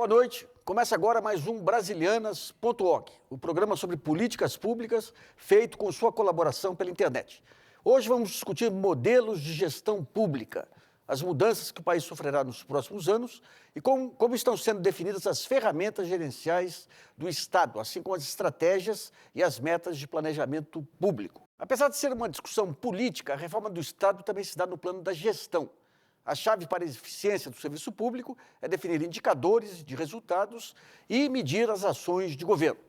Boa noite. Começa agora mais um Brasilianas.org, o programa sobre políticas públicas feito com sua colaboração pela internet. Hoje vamos discutir modelos de gestão pública, as mudanças que o país sofrerá nos próximos anos e como estão sendo definidas as ferramentas gerenciais do Estado, assim como as estratégias e as metas de planejamento público. Apesar de ser uma discussão política, a reforma do Estado também se dá no plano da gestão. A chave para a eficiência do serviço público é definir indicadores de resultados e medir as ações de governo.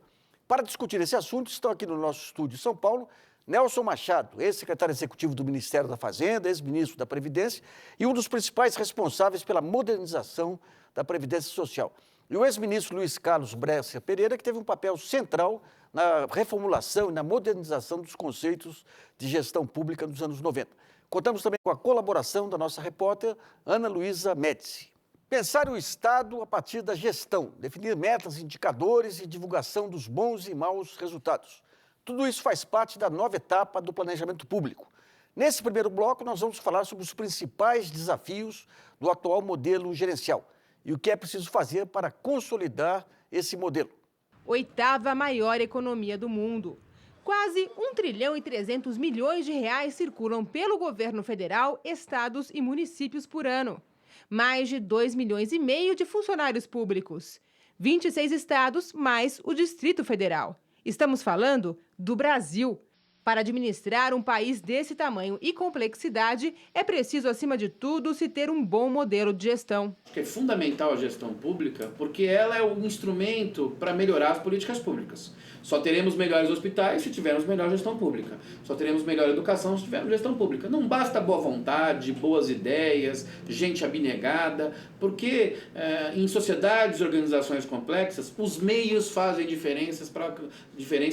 Para discutir esse assunto, estão aqui no nosso estúdio em São Paulo, Nelson Machado, ex-secretário executivo do Ministério da Fazenda, ex-ministro da Previdência e um dos principais responsáveis pela modernização da Previdência Social. E o ex-ministro Luiz Carlos Bresser Pereira, que teve um papel central na reformulação e na modernização dos conceitos de gestão pública nos anos 90. Contamos também com a colaboração da nossa repórter Ana Luísa Médici. Pensar o Estado a partir da gestão, definir metas, indicadores e divulgação dos bons e maus resultados. Tudo isso faz parte da nova etapa do planejamento público. Nesse primeiro bloco, nós vamos falar sobre os principais desafios do atual modelo gerencial e o que é preciso fazer para consolidar esse modelo. Oitava maior economia do mundo. Quase 1 trilhão e 300 milhões de reais circulam pelo governo federal, estados e municípios por ano. Mais de 2 milhões e meio de funcionários públicos. 26 estados mais o Distrito Federal. Estamos falando do Brasil. Para administrar um país desse tamanho e complexidade, é preciso, acima de tudo, se ter um bom modelo de gestão. Acho que é fundamental a gestão pública porque ela é o instrumento para melhorar as políticas públicas. Só teremos melhores hospitais se tivermos melhor gestão pública. Só teremos melhor educação se tivermos gestão pública. Não basta boa vontade, boas ideias, gente abnegada, porque em sociedades e organizações complexas, os meios fazem diferença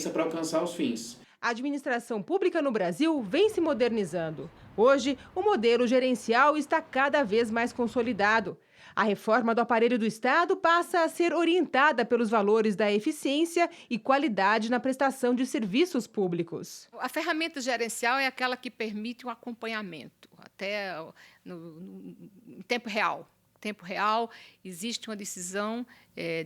para alcançar os fins. A administração pública no Brasil vem se modernizando. Hoje, o modelo gerencial está cada vez mais consolidado. A reforma do aparelho do Estado passa a ser orientada pelos valores da eficiência e qualidade na prestação de serviços públicos. A ferramenta gerencial é aquela que permite um acompanhamento, até em tempo real. Tempo real, existe uma decisão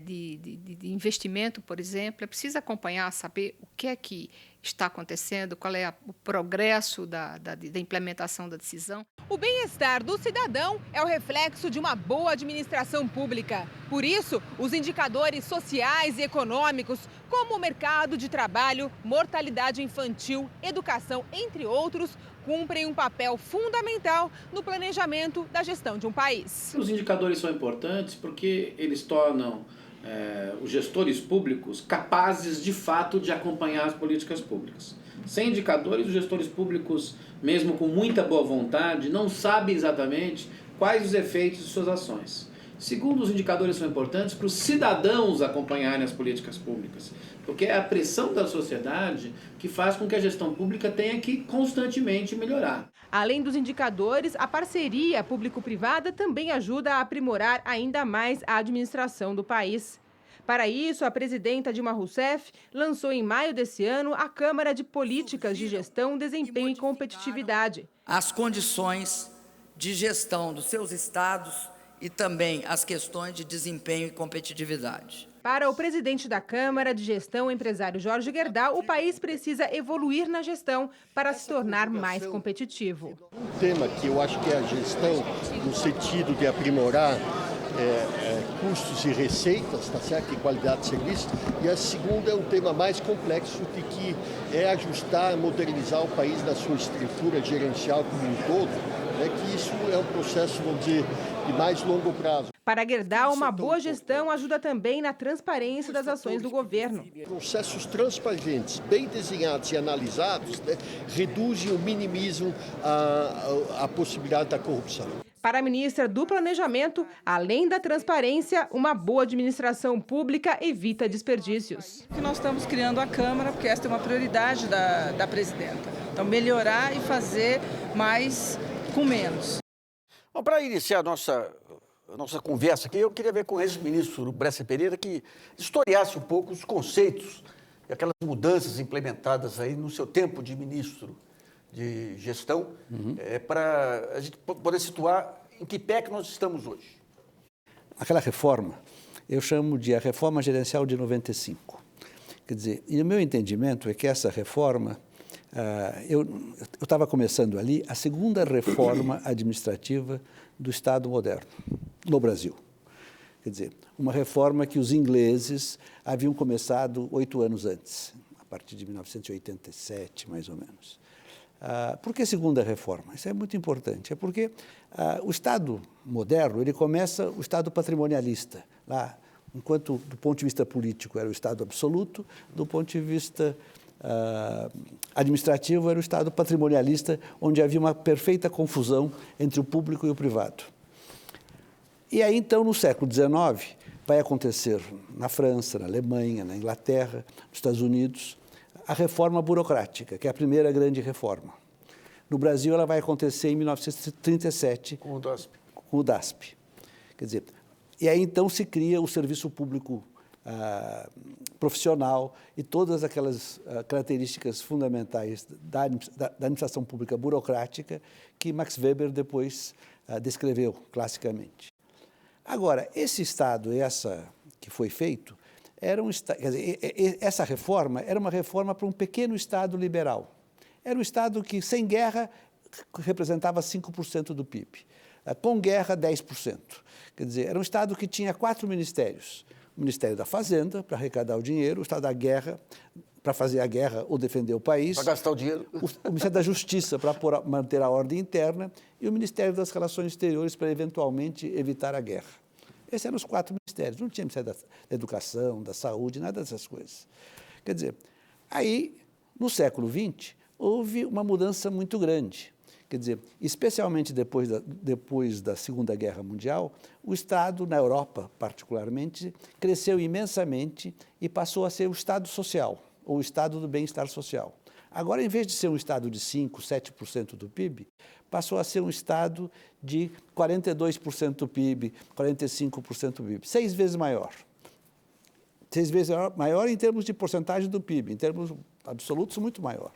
de investimento, por exemplo, é preciso acompanhar, saber o que é que está acontecendo, qual é o progresso da implementação da decisão. O bem-estar do cidadão é o reflexo de uma boa administração pública. Por isso, os indicadores sociais e econômicos, como o mercado de trabalho, mortalidade infantil, educação, entre outros, cumprem um papel fundamental no planejamento da gestão de um país. Os indicadores são importantes porque eles tornam os gestores públicos capazes, de fato, de acompanhar as políticas públicas. Sem indicadores, os gestores públicos, mesmo com muita boa vontade, não sabem exatamente quais os efeitos de suas ações. Segundo, os indicadores são importantes para os cidadãos acompanharem as políticas públicas, porque é a pressão da sociedade que faz com que a gestão pública tenha que constantemente melhorar. Além dos indicadores, a parceria público-privada também ajuda a aprimorar ainda mais a administração do país. Para isso, a presidenta Dilma Rousseff lançou em maio desse ano a Câmara de Políticas de Gestão, Desempenho e Competitividade. As condições de gestão dos seus estados e também as questões de desempenho e competitividade. Para o presidente da Câmara de Gestão, empresário Jorge Gerdau, o país precisa evoluir na gestão para se tornar mais competitivo. Um tema que eu acho que é a gestão no sentido de aprimorar custos e receitas, tá certo? E qualidade de serviço. E a segunda é um tema mais complexo, de que é ajustar, modernizar o país na sua estrutura gerencial como um todo, que isso é um processo, vamos dizer, de mais longo prazo. Para Gerdau, uma boa gestão ajuda também na transparência das ações do governo. Processos transparentes, bem desenhados e analisados, reduzem ou minimizam a possibilidade da corrupção. Para a ministra do Planejamento, além da transparência, uma boa administração pública evita desperdícios. Nós estamos criando a Câmara, porque esta é uma prioridade da presidenta. Então, melhorar e fazer mais com menos. Bom, para iniciar a nossa conversa aqui, eu queria ver com o ex-ministro Bresser Pereira que historiasse um pouco os conceitos e aquelas mudanças implementadas aí no seu tempo de ministro de gestão, para a gente poder situar em que pé que nós estamos hoje. Aquela reforma, eu chamo de a reforma gerencial de 95. Quer dizer, e o meu entendimento é que essa reforma, eu estava começando ali a segunda reforma administrativa do Estado moderno, no Brasil. Quer dizer, uma reforma que os ingleses haviam começado 8 anos antes, a partir de 1987, mais ou menos. Por que segunda reforma? Isso é muito importante. É porque o Estado moderno, ele começa o Estado patrimonialista, lá, enquanto do ponto de vista político era o Estado absoluto, do ponto de vista administrativo era o Estado patrimonialista, onde havia uma perfeita confusão entre o público e o privado. E aí, então, no século XIX, vai acontecer na França, na Alemanha, na Inglaterra, nos Estados Unidos, a reforma burocrática, que é a primeira grande reforma. No Brasil, ela vai acontecer em 1937, Com o DASP. Com o DASP. Quer dizer, e aí, então, se cria o serviço público profissional e todas aquelas características fundamentais da administração pública burocrática que Max Weber depois descreveu classicamente. Agora, esse Estado, que foi feito, quer dizer, essa reforma era uma reforma para um pequeno Estado liberal. Era um Estado que, sem guerra, representava 5% do PIB. Com guerra, 10%. Quer dizer, era um Estado que tinha 4 ministérios. O Ministério da Fazenda, para arrecadar o dinheiro, o Estado da Guerra, para fazer a guerra ou defender o país. Para gastar o dinheiro. O Ministério da Justiça, para manter a ordem interna, e o Ministério das Relações Exteriores, para eventualmente evitar a guerra. Esses eram os 4 ministérios. Não tinha Ministério da Educação, da Saúde, nada dessas coisas. Quer dizer, aí, no século XX, houve uma mudança muito grande. Quer dizer, especialmente depois da Segunda Guerra Mundial, o Estado, na Europa particularmente, cresceu imensamente e passou a ser o Estado social, ou o Estado do bem-estar social. Agora, em vez de ser um Estado de 5%, 7% do PIB, passou a ser um Estado de 42% do PIB, 45% do PIB, 6 vezes maior. 6 vezes maior em termos de porcentagem do PIB, em termos absolutos, muito maior.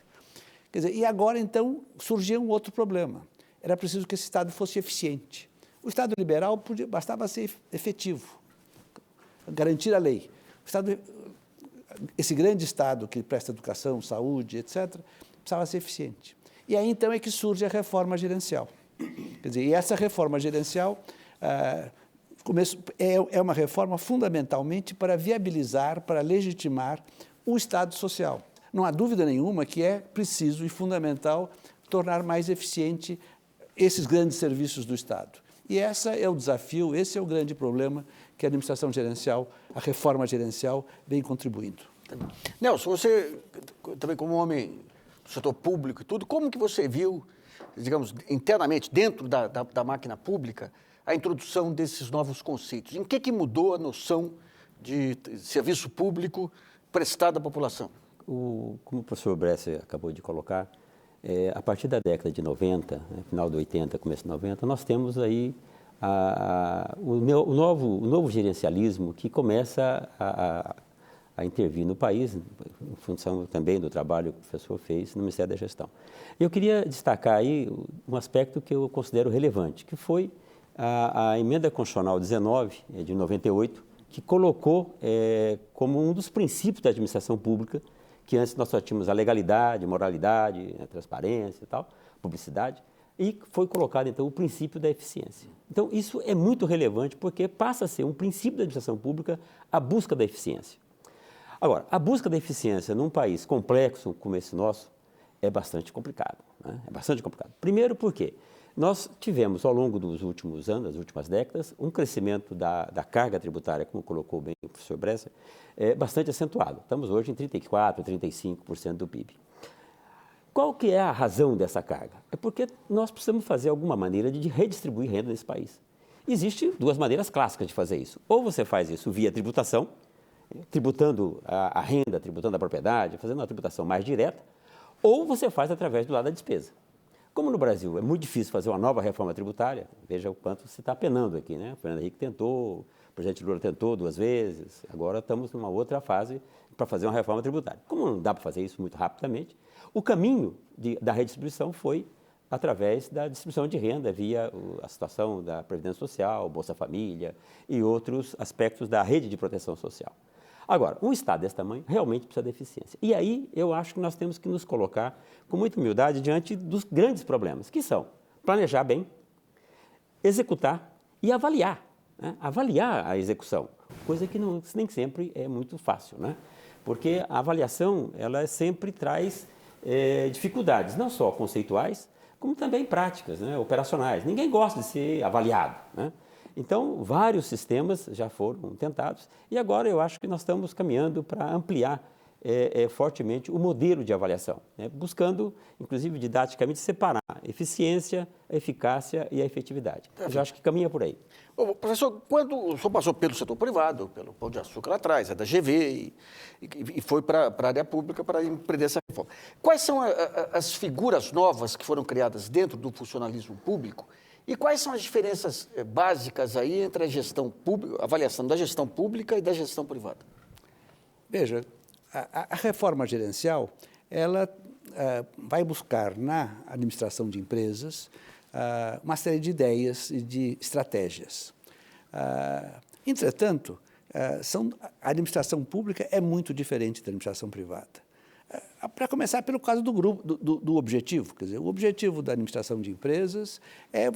Quer dizer, e agora, então, surgia um outro problema. Era preciso que esse Estado fosse eficiente. O Estado liberal bastava ser efetivo, garantir a lei. Esse grande Estado que presta educação, saúde, etc., precisava ser eficiente. E aí, então, é que surge a reforma gerencial. Quer dizer, e essa reforma gerencial é uma reforma fundamentalmente para viabilizar, para legitimar o Estado social. Não há dúvida nenhuma que é preciso e fundamental tornar mais eficiente esses grandes serviços do Estado. E esse é o desafio, esse é o grande problema que a administração gerencial, a reforma gerencial, vem contribuindo. Nelson, você também como homem do setor público e tudo, como que você viu, digamos, internamente, dentro da máquina pública, a introdução desses novos conceitos? Em que mudou a noção de serviço público prestado à população? Como o professor Bresser acabou de colocar, a partir da década de 90, final de 80, começo de 90, nós temos aí o novo gerencialismo que começa a intervir no país, em função também do trabalho que o professor fez no Ministério da Gestão. Eu queria destacar aí um aspecto que eu considero relevante, que foi a Emenda Constitucional 19, de 98, que colocou como um dos princípios da administração pública, que antes nós só tínhamos a legalidade, moralidade, a transparência e tal, publicidade, e foi colocado, então, o princípio da eficiência. Então, isso é muito relevante porque passa a ser um princípio da administração pública a busca da eficiência. Agora, a busca da eficiência num país complexo como esse nosso é bastante complicado, né? É bastante complicado. Primeiro porque nós tivemos, ao longo dos últimos anos, das últimas décadas, um crescimento da carga tributária, como colocou bem o professor Bresser, bastante acentuado. Estamos hoje em 34%, 35% do PIB. Qual que é a razão dessa carga? É porque nós precisamos fazer alguma maneira de redistribuir renda nesse país. Existem 2 maneiras clássicas de fazer isso. Ou você faz isso via tributação, tributando a renda, tributando a propriedade, fazendo uma tributação mais direta, ou você faz através do lado da despesa. Como no Brasil é muito difícil fazer uma nova reforma tributária, veja o quanto se está penando aqui, né? O Fernando Henrique tentou, o presidente Lula tentou 2 vezes, agora estamos numa outra fase para fazer uma reforma tributária. Como não dá para fazer isso muito rapidamente, o caminho da redistribuição foi através da distribuição de renda via a situação da Previdência Social, Bolsa Família e outros aspectos da rede de proteção social. Agora, um Estado desse tamanho realmente precisa de eficiência. E aí eu acho que nós temos que nos colocar com muita humildade diante dos grandes problemas, que são planejar bem, executar e avaliar, né? Avaliar a execução, coisa que nem sempre é muito fácil, né? Porque a avaliação ela sempre traz dificuldades, não só conceituais, como também práticas, né? Operacionais. Ninguém gosta de ser avaliado, né? Então, vários sistemas já foram tentados e agora eu acho que nós estamos caminhando para ampliar fortemente o modelo de avaliação, né? Buscando, inclusive, didaticamente separar a eficiência, a eficácia e a efetividade. Eu já acho que caminha por aí. Bom, professor, quando o senhor passou pelo setor privado, pelo Pão de Açúcar lá atrás, é da GV, e foi para a área pública para empreender essa reforma. Quais são as figuras novas que foram criadas dentro do funcionalismo público e quais são as diferenças básicas aí entre a gestão pública, a avaliação da gestão pública e da gestão privada? Veja, a reforma gerencial, ela vai buscar na administração de empresas uma série de ideias e de estratégias. Entretanto, a administração pública é muito diferente da administração privada. Para começar, pelo caso do objetivo. Quer dizer, o objetivo da administração de empresas é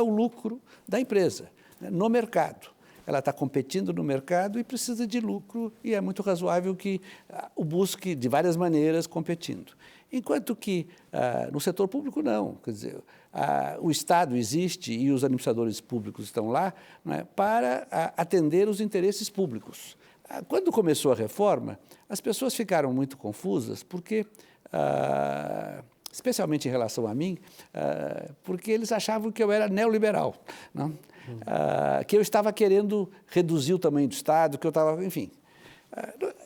o lucro da empresa, né, no mercado. Ela está competindo no mercado e precisa de lucro e é muito razoável que o busque de várias maneiras competindo. Enquanto que no setor público não, quer dizer, o Estado existe e os administradores públicos estão lá, né, para atender os interesses públicos. Quando começou a reforma, as pessoas ficaram muito confusas porque, especialmente em relação a mim, porque eles achavam que eu era neoliberal, não? Que eu estava querendo reduzir o tamanho do Estado, que eu estava, enfim.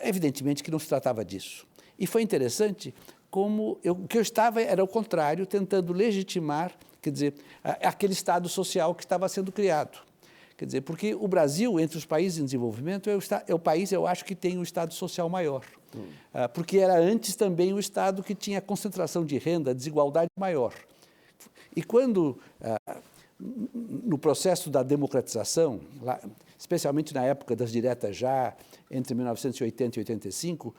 Evidentemente que não se tratava disso. E foi interessante como o que eu estava era o contrário, tentando legitimar, quer dizer, aquele Estado social que estava sendo criado. Quer dizer, porque o Brasil, entre os países em desenvolvimento, é o país, eu acho, que tem um Estado social maior. Porque era antes também o Estado que tinha concentração de renda, desigualdade maior. E quando, no processo da democratização, especialmente na época das diretas já, entre 1980 e 85,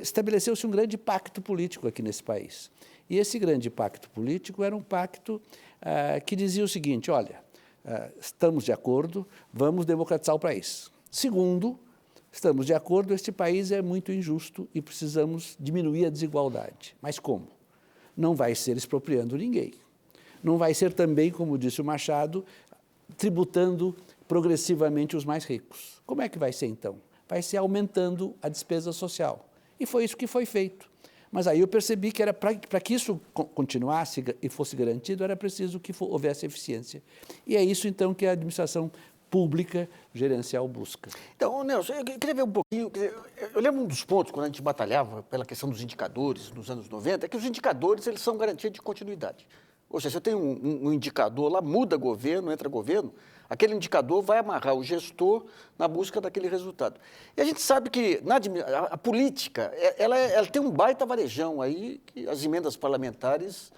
estabeleceu-se um grande pacto político aqui nesse país. E esse grande pacto político era um pacto que dizia o seguinte, olha, estamos de acordo, vamos democratizar o país. Segundo, estamos de acordo, este país é muito injusto e precisamos diminuir a desigualdade. Mas como? Não vai ser expropriando ninguém. Não vai ser também, como disse o Machado, tributando progressivamente os mais ricos. Como é que vai ser, então? Vai ser aumentando a despesa social. E foi isso que foi feito. Mas aí eu percebi que para que isso continuasse e fosse garantido, era preciso que houvesse eficiência. E é isso, então, que a administração pública gerencial busca. Então, Nelson, eu queria ver um pouquinho, eu lembro um dos pontos, quando a gente batalhava pela questão dos indicadores nos anos 90, é que os indicadores eles são garantia de continuidade. Ou seja, você tem um indicador lá, muda governo, entra governo, aquele indicador vai amarrar o gestor na busca daquele resultado. E a gente sabe que a política, ela tem um baita varejão aí, que as emendas parlamentares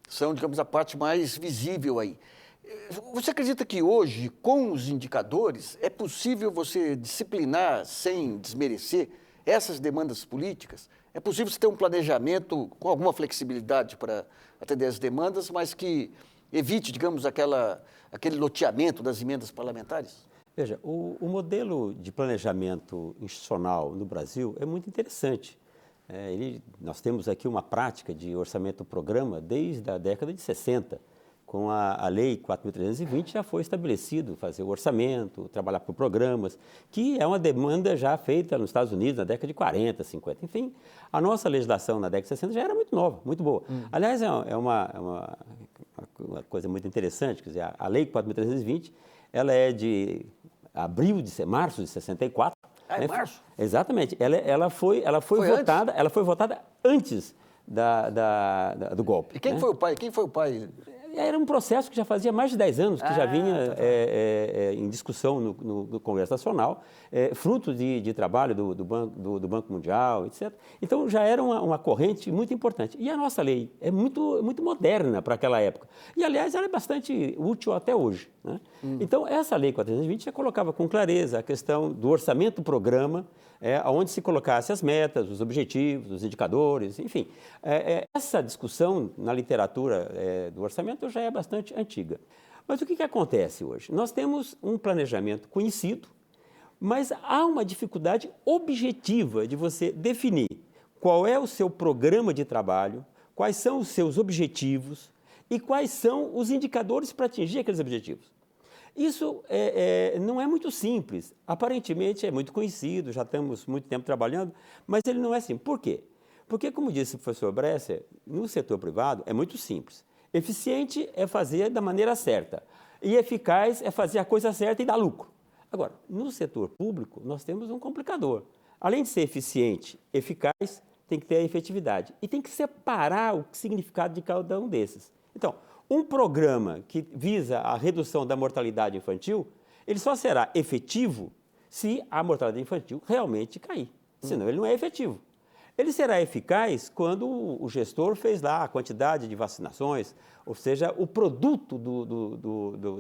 são, digamos, a parte mais visível aí. Você acredita que hoje, com os indicadores, é possível você disciplinar sem desmerecer essas demandas políticas? É possível você ter um planejamento com alguma flexibilidade para atender as demandas, mas que evite, digamos, aquele loteamento das emendas parlamentares? Veja, o modelo de planejamento institucional no Brasil é muito interessante. Nós temos aqui uma prática de orçamento-programa desde a década de 60. Com a Lei 4.320 já foi estabelecido fazer o orçamento, trabalhar por programas, que é uma demanda já feita nos Estados Unidos na década de 40, 50. Enfim, a nossa legislação na década de 60 já era muito nova, muito boa. Aliás, é uma coisa muito interessante, quer dizer, a Lei 4.320, ela é de março de 64. É março? Exatamente. Ela foi votada antes do golpe. E quem foi o pai? era um processo que já fazia mais de 10 anos, que já vinha em discussão no Congresso Nacional, fruto de trabalho do Banco Mundial, etc. Então, já era uma corrente muito importante. E a nossa lei é muito moderna para aquela época. E, aliás, ela é bastante útil até hoje, né? Então, essa lei 420 já colocava com clareza a questão do orçamento-programa, onde se colocasse as metas, os objetivos, os indicadores, enfim. Essa discussão na literatura do orçamento já é bastante antiga. Mas o que acontece hoje? Nós temos um planejamento conhecido, mas há uma dificuldade objetiva de você definir qual é o seu programa de trabalho, quais são os seus objetivos e quais são os indicadores para atingir aqueles objetivos. Isso não é muito simples. Aparentemente é muito conhecido, já estamos muito tempo trabalhando, mas ele não é simples. Por quê? Porque, como disse o professor Bresser, no setor privado é muito simples. Eficiente é fazer da maneira certa e eficaz é fazer a coisa certa e dar lucro. Agora, no setor público, nós temos um complicador. Além de ser eficiente, eficaz, tem que ter a efetividade. E tem que separar o significado de cada um desses. Então, um programa que visa a redução da mortalidade infantil, ele só será efetivo se a mortalidade infantil realmente cair. Senão, ele não é efetivo. Ele será eficaz quando o gestor fez lá a quantidade de vacinações, ou seja, o produto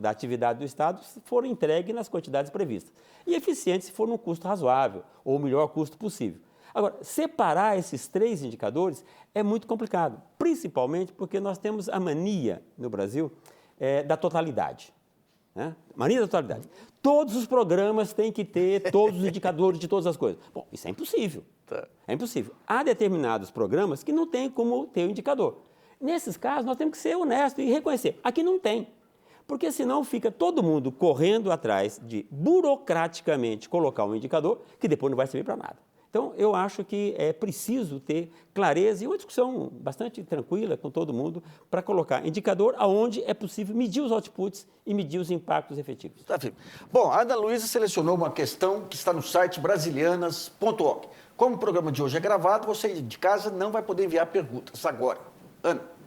da atividade do Estado for entregue nas quantidades previstas. E eficiente se for num custo razoável, ou o melhor custo possível. Agora, separar esses três indicadores é muito complicado, principalmente porque nós temos a mania no Brasil da totalidade. Né? Mania da totalidade. Todos os programas têm que ter todos os indicadores de todas as coisas. Bom, isso é impossível. É impossível. Há determinados programas que não tem como ter o indicador. Nesses casos, nós temos que ser honestos e reconhecer. Aqui não tem. Porque senão fica todo mundo correndo atrás de burocraticamente colocar um indicador que depois não vai servir para nada. Então, eu acho que é preciso ter clareza e uma discussão bastante tranquila com todo mundo para colocar indicador aonde é possível medir os outputs e medir os impactos efetivos. Tá, filho. Bom, a Ana Luísa selecionou uma questão que está no site brasilianas.org. Como o programa de hoje é gravado, você de casa não vai poder enviar perguntas agora. Ana.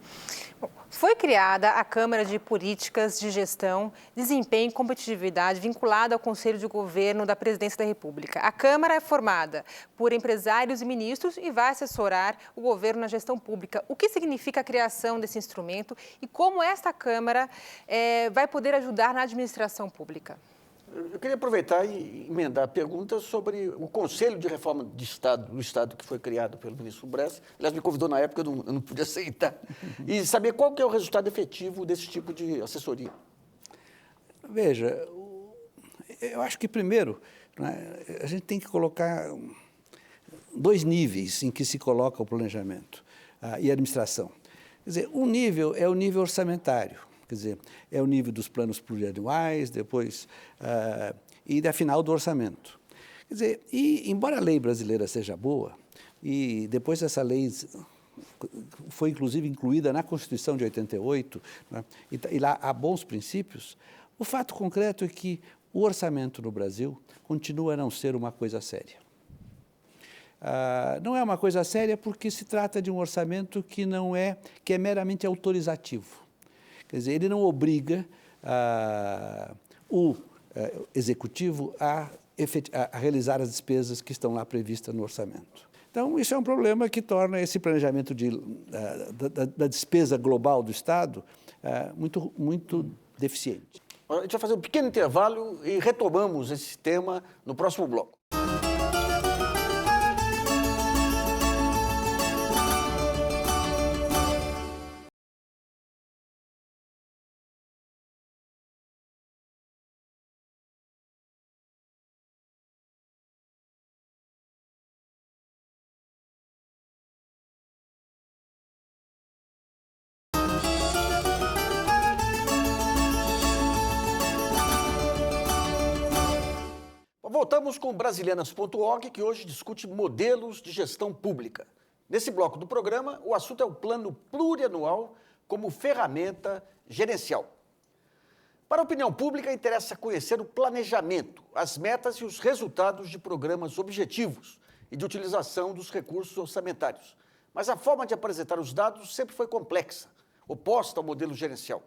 Foi criada a Câmara de Políticas de Gestão, Desempenho e Competitividade, vinculada ao Conselho de Governo da Presidência da República. A Câmara é formada por empresários e ministros e vai assessorar o governo na gestão pública. O que significa a criação desse instrumento e como esta Câmara vai poder ajudar na administração pública? Eu queria aproveitar e emendar perguntas sobre o Conselho de Reforma do Estado que foi criado pelo ministro Bresser. Aliás, me convidou na época, eu não pude aceitar. E saber qual que é o resultado efetivo desse tipo de assessoria. Veja, eu acho que primeiro, né, a gente tem que colocar dois níveis em que se coloca o planejamento e a administração. Quer dizer, um nível é o nível orçamentário. Quer dizer, é o nível dos planos plurianuais, depois, e da final do orçamento. Quer dizer, e embora a lei brasileira seja boa, e depois essa lei foi inclusive incluída na Constituição de 88, né, e lá há bons princípios, o fato concreto é que o orçamento no Brasil continua a não ser uma coisa séria. Não é uma coisa séria porque se trata de um orçamento que é meramente autorizativo. Quer dizer, ele não obriga o executivo a realizar as despesas que estão lá previstas no orçamento. Então, isso é um problema que torna esse planejamento da despesa global do Estado muito deficiente. A gente vai fazer um pequeno intervalo e retomamos esse tema no próximo bloco. Voltamos com o Brasilianas.org, que hoje discute modelos de gestão pública. Nesse bloco do programa, o assunto é o plano plurianual como ferramenta gerencial. Para a opinião pública, interessa conhecer o planejamento, as metas e os resultados de programas objetivos e de utilização dos recursos orçamentários. Mas a forma de apresentar os dados sempre foi complexa. oposta ao modelo gerencial.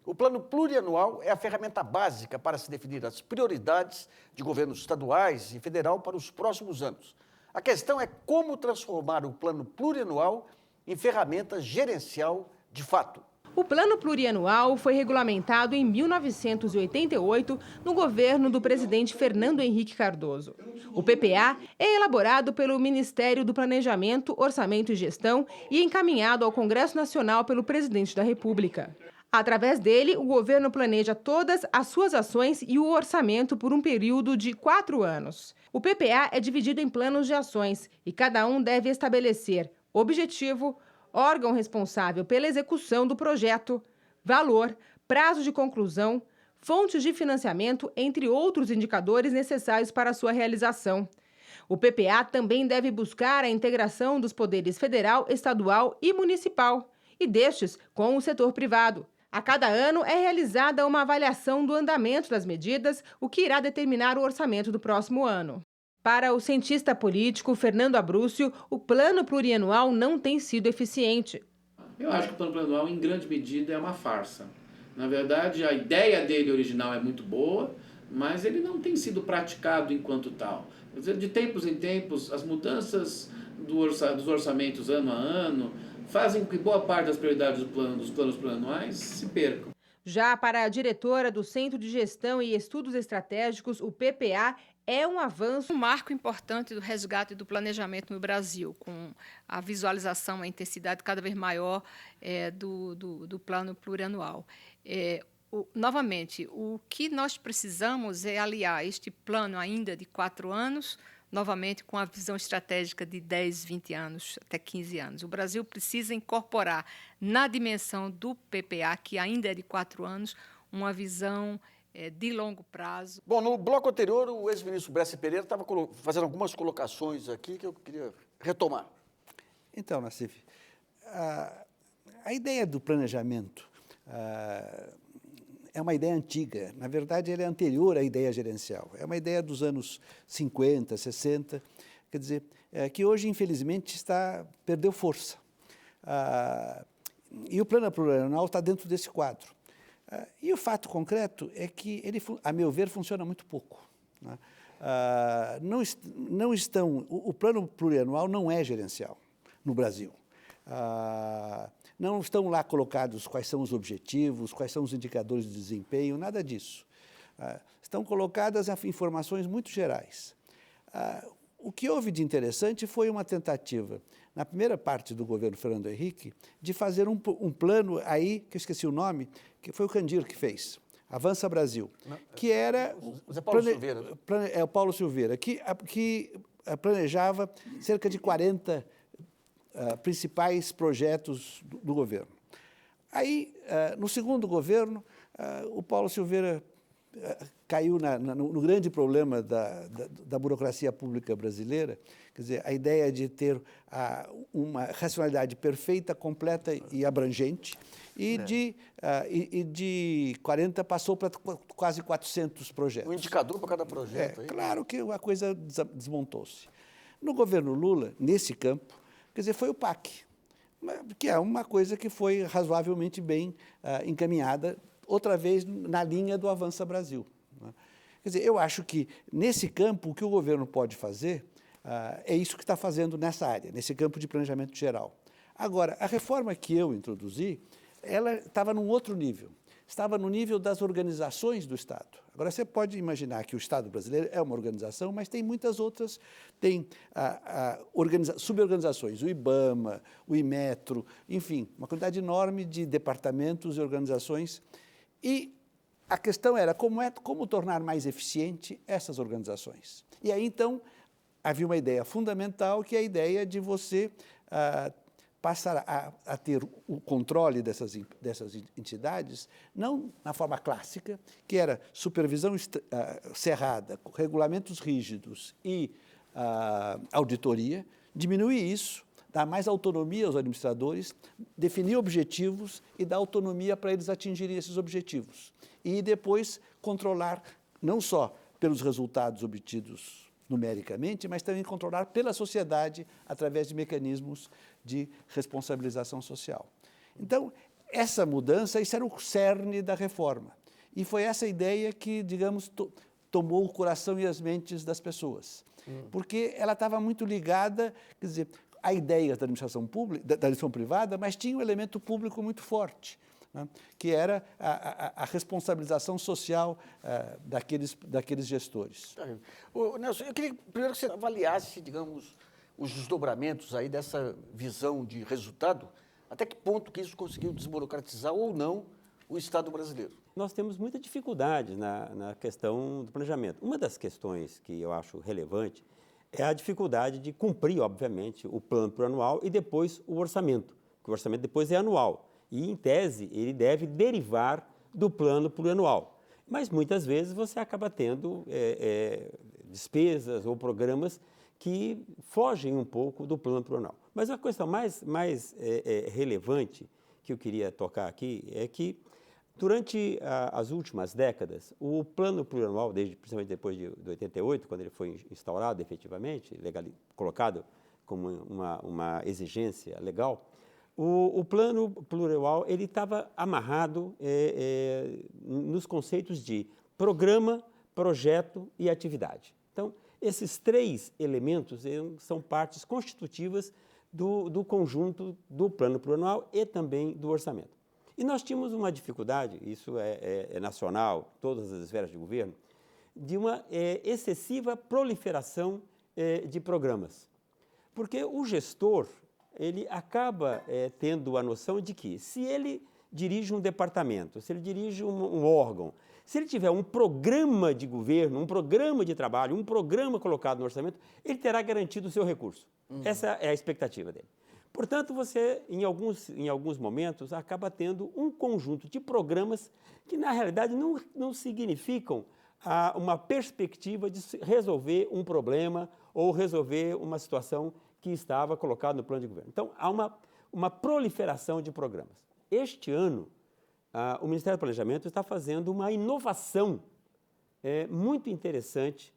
O plano plurianual é a ferramenta básica para se definir as prioridades de governos estaduais e federal para os próximos anos. A questão é como transformar o plano plurianual em ferramenta gerencial de fato. O Plano Plurianual foi regulamentado em 1988 no governo do presidente Fernando Henrique Cardoso. O PPA é elaborado pelo Ministério do Planejamento, Orçamento e Gestão e encaminhado ao Congresso Nacional pelo presidente da República. Através dele, o governo planeja todas as suas ações e o orçamento por um período de 4 anos. O PPA é dividido em planos de ações e cada um deve estabelecer objetivo, órgão responsável pela execução do projeto, valor, prazo de conclusão, fontes de financiamento, entre outros indicadores necessários para a sua realização. O PPA também deve buscar a integração dos poderes federal, estadual e municipal, e destes com o setor privado. A cada ano é realizada uma avaliação do andamento das medidas, o que irá determinar o orçamento do próximo ano. Para o cientista político Fernando Abrúcio, o plano plurianual não tem sido eficiente. Eu acho que o plano plurianual, em grande medida, é uma farsa. Na verdade, a ideia dele original é muito boa, mas ele não tem sido praticado enquanto tal. Quer dizer, de tempos em tempos, as mudanças dos orçamentos ano a ano fazem com que boa parte das prioridades dos planos plurianuais se percam. Já para a diretora do Centro de Gestão e Estudos Estratégicos, o PPA é um avanço. Um marco importante do resgate do planejamento no Brasil, com a visualização, a intensidade cada vez maior do plano plurianual. Novamente, o que nós precisamos é aliar este plano ainda de 4 anos, novamente com a visão estratégica de 10, 20 anos, até 15 anos. O Brasil precisa incorporar na dimensão do PPA, que ainda é de 4 anos, uma visão de longo prazo. Bom, no bloco anterior, o ex-ministro Bresser Pereira estava fazendo algumas colocações aqui que eu queria retomar. Então, Nassif, a ideia do planejamento é uma ideia antiga. Na verdade, ela é anterior à ideia gerencial. É uma ideia dos anos 50, 60, quer dizer, que hoje, infelizmente, perdeu força. E o plano plurianual está dentro desse quadro. E o fato concreto é que ele, a meu ver, funciona muito pouco, né? O plano plurianual não é gerencial no Brasil. Não estão lá colocados quais são os objetivos, quais são os indicadores de desempenho, nada disso. Estão colocadas informações muito gerais. O que houve de interessante foi uma tentativa, na primeira parte do governo Fernando Henrique, de fazer um plano aí, que eu esqueci o nome, que foi o Candir que fez, Avança Brasil, que era... Mas é Paulo Silveira. É o Paulo Silveira, que planejava cerca de 40 principais projetos do governo. Aí, no segundo governo, o Paulo Silveira caiu no grande problema da burocracia pública brasileira, quer dizer, a ideia de ter uma racionalidade perfeita, completa e abrangente, e de 40 passou para quase 400 projetos. Um indicador para cada projeto. Claro que a coisa desmontou-se. No governo Lula, nesse campo, quer dizer, foi o PAC, que é uma coisa que foi razoavelmente bem encaminhada, outra vez na linha do Avança Brasil. Quer dizer, eu acho que, nesse campo, o que o governo pode fazer é isso que está fazendo nessa área, nesse campo de planejamento geral. Agora, a reforma que eu introduzi, ela estava num outro nível. Estava no nível das organizações do Estado. Agora, você pode imaginar que o Estado brasileiro é uma organização, mas tem muitas outras, tem suborganizações, o IBAMA, o IMETRO, enfim, uma quantidade enorme de departamentos e organizações. E a questão era como tornar mais eficiente essas organizações. E aí, então, havia uma ideia fundamental, que é a ideia de você passar a ter o controle dessas entidades, não na forma clássica, que era supervisão cerrada, regulamentos rígidos e auditoria, diminuir isso, dar mais autonomia aos administradores, definir objetivos e dar autonomia para eles atingirem esses objetivos. E depois controlar, não só pelos resultados obtidos numericamente, mas também controlar pela sociedade através de mecanismos de responsabilização social. Então, essa mudança, isso era o cerne da reforma. E foi essa ideia que, digamos, tomou o coração e as mentes das pessoas. Porque ela estava muito ligada, quer dizer, a ideias da administração pública, da administração privada, mas tinha um elemento público muito forte, né? Que era a responsabilização social daqueles gestores. Nelson, eu queria primeiro que você avaliasse, digamos, os desdobramentos aí dessa visão de resultado, até que ponto que isso conseguiu desburocratizar ou não o Estado brasileiro. Nós temos muita dificuldade na questão do planejamento. Uma das questões que eu acho relevante é a dificuldade de cumprir, obviamente, o plano plurianual e depois o orçamento, porque o orçamento depois é anual. E, em tese, ele deve derivar do plano plurianual. Mas, muitas vezes, você acaba tendo despesas ou programas que fogem um pouco do plano plurianual. Mas a questão mais relevante que eu queria tocar aqui é que, durante as últimas décadas, o plano plurianual, principalmente depois de 88, quando ele foi instaurado efetivamente, colocado como uma exigência legal, o plano plurianual ele estava amarrado nos conceitos de programa, projeto e atividade. Então, esses três elementos são partes constitutivas do conjunto do plano plurianual e também do orçamento. E nós tínhamos uma dificuldade, isso é nacional, todas as esferas de governo, de uma excessiva proliferação de programas. Porque o gestor, ele acaba tendo a noção de que, se ele dirige um departamento, se ele dirige um órgão, se ele tiver um programa de governo, um programa de trabalho, um programa colocado no orçamento, ele terá garantido o seu recurso. Essa é a expectativa dele. Portanto, você, em alguns momentos, acaba tendo um conjunto de programas que, na realidade, não significam uma perspectiva de resolver um problema ou resolver uma situação que estava colocada no plano de governo. Então, há uma proliferação de programas. Este ano, o Ministério do Planejamento está fazendo uma inovação muito interessante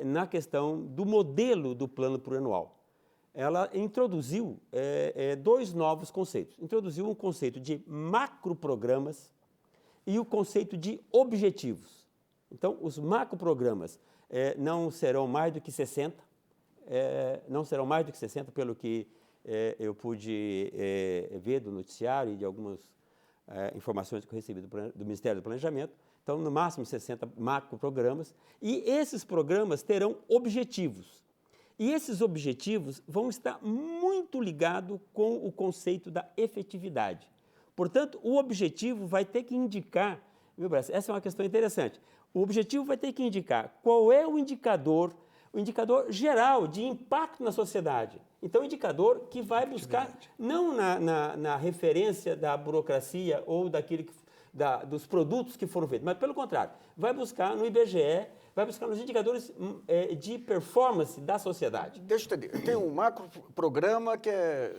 na questão do modelo do plano plurianual. Ela introduziu dois novos conceitos. Introduziu um conceito de macroprogramas e o conceito de objetivos. Então, os macroprogramas não serão mais do que 60, pelo que eu pude ver do noticiário e de algumas informações que eu recebi do Ministério do Planejamento. Então, no máximo 60 macroprogramas. E esses programas terão objetivos. E esses objetivos vão estar muito ligados com o conceito da efetividade. Portanto, o objetivo vai ter que indicar, essa é uma questão interessante, o objetivo vai ter que indicar qual é o indicador geral de impacto na sociedade. Então, o indicador que vai buscar, não na referência da burocracia ou dos produtos que foram feitos, mas, pelo contrário, vai buscar no IBGE, vai buscar nos indicadores de performance da sociedade. Deixa eu entender. Tem um macro programa que é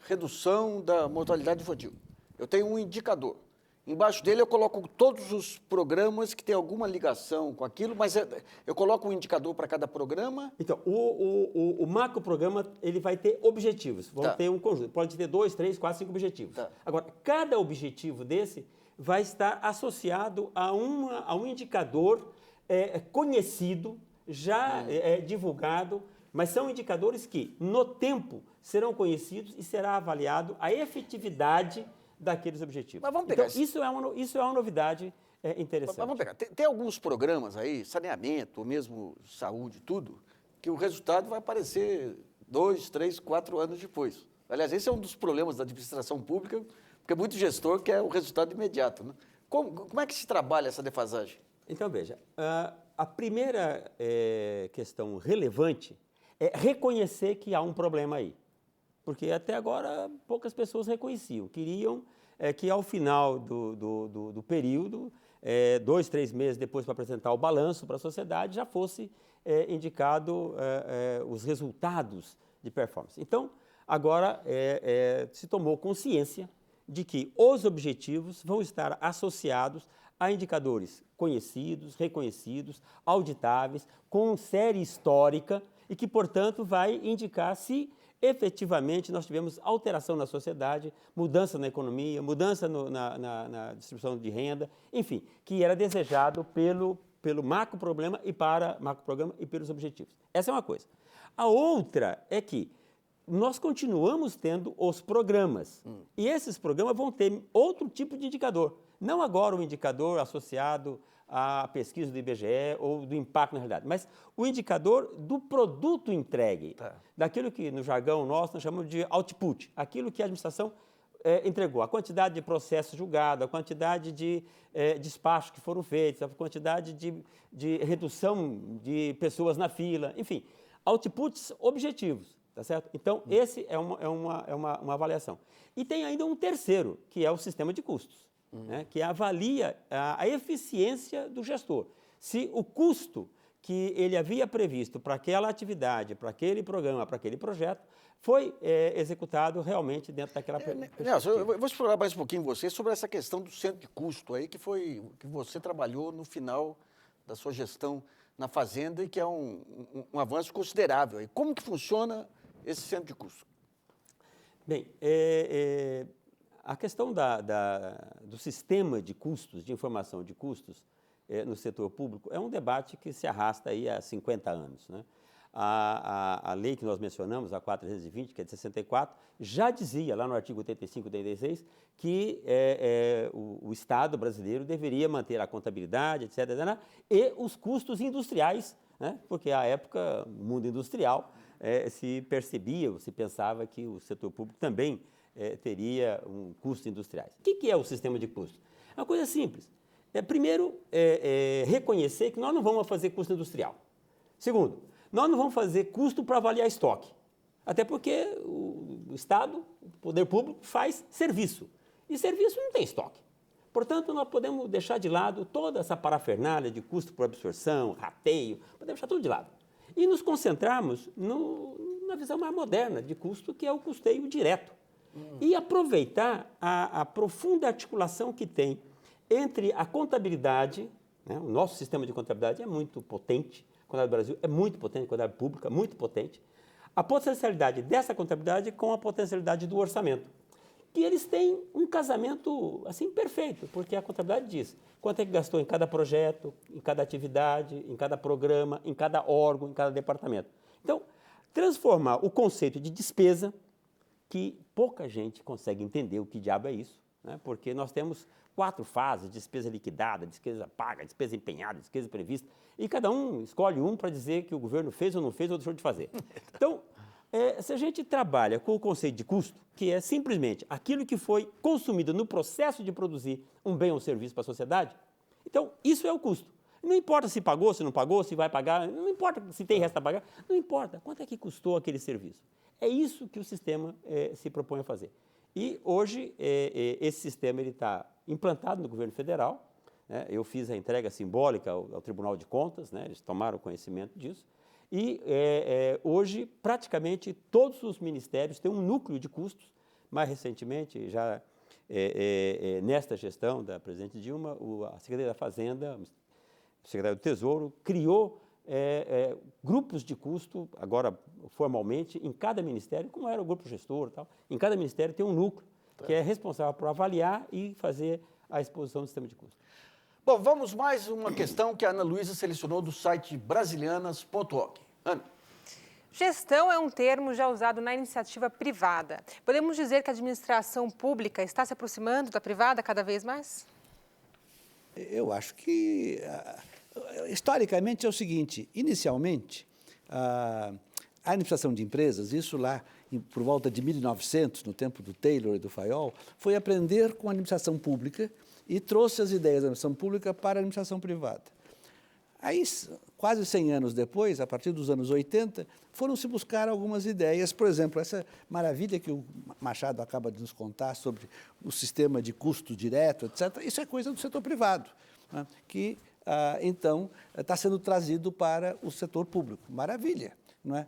redução da mortalidade infantil. Eu tenho um indicador. Embaixo dele eu coloco todos os programas que têm alguma ligação com aquilo, mas eu coloco um indicador para cada programa. Então, o macro programa ele vai ter objetivos. Vão ter um conjunto. Pode ter 2, 3, 4, 5 objetivos. Agora, cada objetivo desse vai estar associado a um indicador conhecido, já divulgado, mas são indicadores que, no tempo, serão conhecidos e será avaliado a efetividade daqueles objetivos. Mas vamos pegar então, isso é uma novidade interessante. Mas vamos pegar. Tem alguns programas aí, saneamento, ou mesmo saúde, tudo, que o resultado vai aparecer 2, 3, 4 anos depois. Aliás, esse é um dos problemas da administração pública, porque muito gestor quer o resultado imediato, né? Como é que se trabalha essa defasagem? Então, veja, a primeira questão relevante é reconhecer que há um problema aí. Porque até agora poucas pessoas reconheciam, queriam que ao final do período, 2, 3 meses depois para apresentar o balanço para a sociedade, já fosse indicado os resultados de performance. Então, agora se tomou consciência de que os objetivos vão estar associados a indicadores conhecidos, reconhecidos, auditáveis, com série histórica e que, portanto, vai indicar se efetivamente nós tivemos alteração na sociedade, mudança na economia, mudança na distribuição de renda, enfim, que era desejado pelo macroprograma e pelos objetivos. Essa é uma coisa. A outra é que nós continuamos tendo os programas, e esses programas vão ter outro tipo de indicador. Não agora o indicador associado à pesquisa do IBGE ou do impacto na realidade, mas o indicador do produto entregue, daquilo que no jargão nosso nós chamamos de output, aquilo que a administração entregou, a quantidade de processos julgados, a quantidade de despachos que foram feitos, a quantidade de redução de pessoas na fila, enfim, outputs objetivos, tá certo? Então, esse é uma avaliação. E tem ainda um terceiro, que é o sistema de custos, né, que avalia a eficiência do gestor. Se o custo que ele havia previsto para aquela atividade, para aquele programa, para aquele projeto, foi executado realmente dentro daquela perspectiva. Nelson, eu vou explorar mais um pouquinho você sobre essa questão do centro de custo aí, que você trabalhou no final da sua gestão na Fazenda e que é um avanço considerável aí. Como que funciona esse centro de custo? Bem, a questão do sistema de custos, de informação de custos no setor público, é um debate que se arrasta aí há 50 anos, né? A lei que nós mencionamos, a 420, que é de 64, já dizia lá no artigo 85 e 86 que o Estado brasileiro deveria manter a contabilidade, etc., e os custos industriais, né? Porque à época, no mundo industrial, se percebia, se pensava que o setor público também teria custos industriais. O que é o sistema de custos? É uma coisa simples. Primeiro, reconhecer que nós não vamos fazer custo industrial. Segundo, nós não vamos fazer custo para avaliar estoque. Até porque o Estado, o poder público, faz serviço. E serviço não tem estoque. Portanto, nós podemos deixar de lado toda essa parafernália de custo por absorção, rateio, podemos deixar tudo de lado. E nos concentrarmos na visão mais moderna de custo, que é o custeio direto. E aproveitar a profunda articulação que tem entre a contabilidade, né, o nosso sistema de contabilidade é muito potente, a contabilidade do Brasil é muito potente, a contabilidade pública é muito potente, a potencialidade dessa contabilidade com a potencialidade do orçamento. E eles têm um casamento assim perfeito, porque a contabilidade diz quanto é que gastou em cada projeto, em cada atividade, em cada programa, em cada órgão, em cada departamento. Então, transformar o conceito de despesa, que pouca gente consegue entender o que diabo é isso, né? Porque nós temos 4 fases: despesa liquidada, despesa paga, despesa empenhada, despesa prevista, e cada um escolhe para dizer que o governo fez ou não fez ou deixou de fazer. Então, se a gente trabalha com o conceito de custo, que é simplesmente aquilo que foi consumido no processo de produzir um bem ou serviço para a sociedade, então isso é o custo. Não importa se pagou, se não pagou, se vai pagar, não importa se tem resto a pagar, não importa quanto é que custou aquele serviço. É isso que o sistema se propõe a fazer. E hoje esse sistema está implantado no governo federal, né? Eu fiz a entrega simbólica ao Tribunal de Contas, né? Eles tomaram conhecimento disso, e hoje praticamente todos os ministérios têm um núcleo de custos. Mais recentemente, já nesta gestão da presidente Dilma, a Secretaria da Fazenda, o secretário do Tesouro, criou grupos de custo, agora formalmente, em cada ministério, como era o grupo gestor e tal, em cada ministério tem um núcleo que é responsável por avaliar e fazer a exposição do sistema de custo. Bom, vamos mais uma questão que a Ana Luísa selecionou do site brasilianas.org. Ana. Gestão é um termo já usado na iniciativa privada. Podemos dizer que a administração pública está se aproximando da privada cada vez mais? Eu acho que, historicamente, é o seguinte: inicialmente, a administração de empresas, isso lá por volta de 1900, no tempo do Taylor e do Fayol, foi aprender com a administração pública e trouxe as ideias da administração pública para a administração privada. Aí, quase 100 anos depois, a partir dos anos 80, foram-se buscar algumas ideias. Por exemplo, essa maravilha que o Machado acaba de nos contar sobre o sistema de custo direto, etc., isso é coisa do setor privado, né? Que, então, está sendo trazido para o setor público. Maravilha, não é?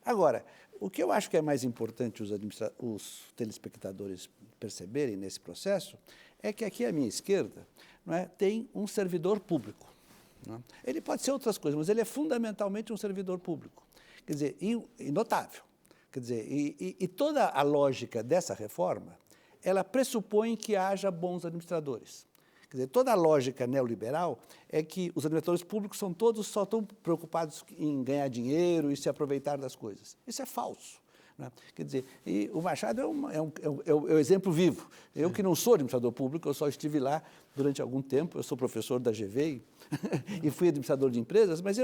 Agora, o que eu acho que é mais importante os telespectadores perceberem nesse processo é que aqui à minha esquerda, não é, tem um servidor público. Não é? Ele pode ser outras coisas, mas ele é fundamentalmente um servidor público. Quer dizer, e notável. Quer dizer, e toda a lógica dessa reforma, ela pressupõe que haja bons administradores. Quer dizer, toda a lógica neoliberal é que os administradores públicos só estão preocupados em ganhar dinheiro e se aproveitar das coisas. Isso é falso. Né? Quer dizer, e o Machado é o exemplo vivo. Eu que não sou administrador público, eu só estive lá durante algum tempo, eu sou professor da GV e fui administrador de empresas, mas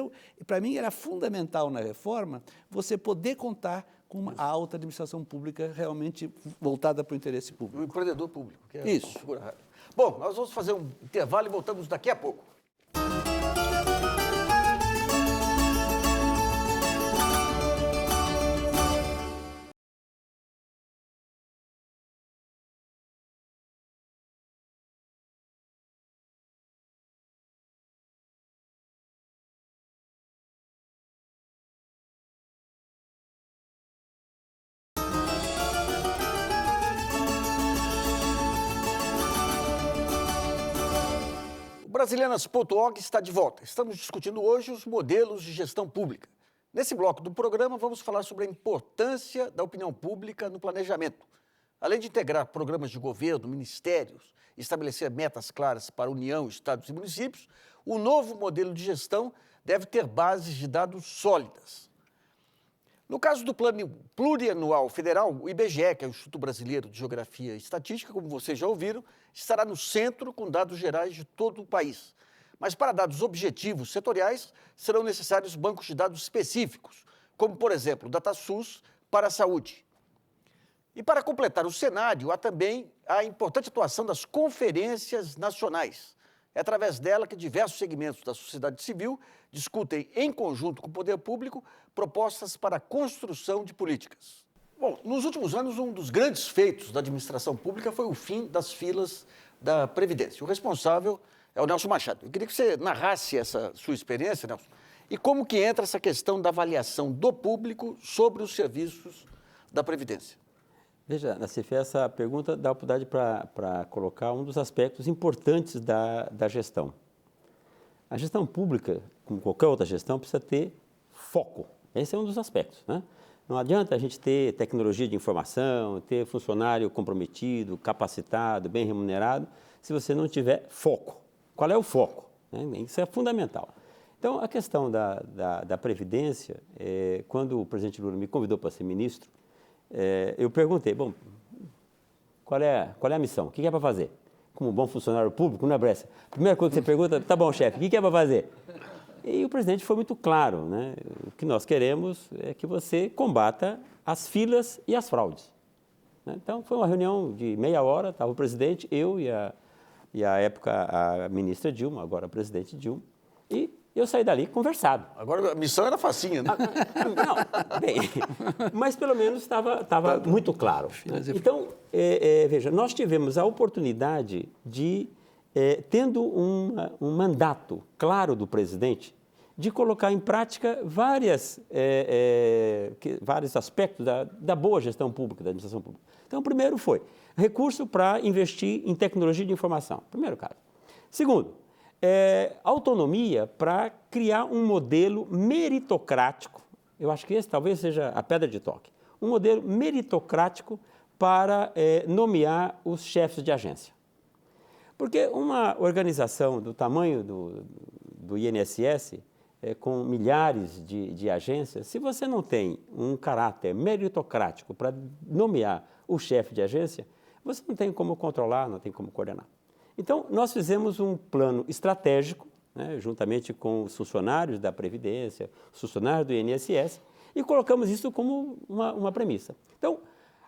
para mim era fundamental na reforma você poder contar com uma alta administração pública realmente voltada para o interesse público. O empreendedor público, que é Isso. a figura rara. Bom, nós vamos fazer um intervalo e voltamos daqui a pouco. Brasilianas.org está de volta. Estamos discutindo hoje os modelos de gestão pública. Nesse bloco do programa, vamos falar sobre a importância da opinião pública no planejamento. Além de integrar programas de governo, ministérios, estabelecer metas claras para a União, estados e municípios, o novo modelo de gestão deve ter bases de dados sólidas. No caso do Plano Plurianual Federal, o IBGE, que é o Instituto Brasileiro de Geografia e Estatística, como vocês já ouviram, estará no centro com dados gerais de todo o país. Mas para dados objetivos setoriais, serão necessários bancos de dados específicos, como, por exemplo, o DataSUS para a saúde. E para completar o cenário, há também a importante atuação das conferências nacionais. É através dela que diversos segmentos da sociedade civil discutem, em conjunto com o poder público, propostas para a construção de políticas. Bom, nos últimos anos, um dos grandes feitos da administração pública foi o fim das filas da Previdência. O responsável é o Nelson Machado. Eu queria que você narrasse essa sua experiência, Nelson, e como que entra essa questão da avaliação do público sobre os serviços da Previdência. Veja, Nassif, essa pergunta dá oportunidade para colocar um dos aspectos importantes da gestão. A gestão pública, como qualquer outra gestão, precisa ter foco. Esse é um dos aspectos, né? Não adianta a gente ter tecnologia de informação, ter funcionário comprometido, capacitado, bem remunerado, se você não tiver foco. Qual é o foco? Isso é fundamental. Então, a questão da Previdência, quando o presidente Lula me convidou para ser ministro, eu perguntei, bom, qual é a missão? O que é para fazer? Como bom funcionário público, não é, Bressa? Primeira coisa que você pergunta, tá bom, chefe, o que é para fazer? E o presidente foi muito claro, né? O que nós queremos é que você combata as filas e as fraudes. Então, foi uma reunião de meia hora, estava o presidente, eu e à época a ministra Dilma, agora a presidente Dilma, e eu saí dali conversado. Agora a missão era facinha, né? Não, bem, mas pelo menos estava muito claro. Então, veja, nós tivemos a oportunidade de, tendo um mandato claro do presidente, de colocar em prática vários aspectos da boa gestão pública, da administração pública. Então, o primeiro foi recurso para investir em tecnologia de informação, primeiro caso. Segundo, autonomia para criar um modelo meritocrático, eu acho que esse talvez seja a pedra de toque, um modelo meritocrático para nomear os chefes de agência. Porque uma organização do tamanho do INSS, com milhares de agências, se você não tem um caráter meritocrático para nomear o chefe de agência, você não tem como controlar, não tem como coordenar. Então, nós fizemos um plano estratégico, né, juntamente com os funcionários da Previdência, os funcionários do INSS, e colocamos isso como uma premissa. Então,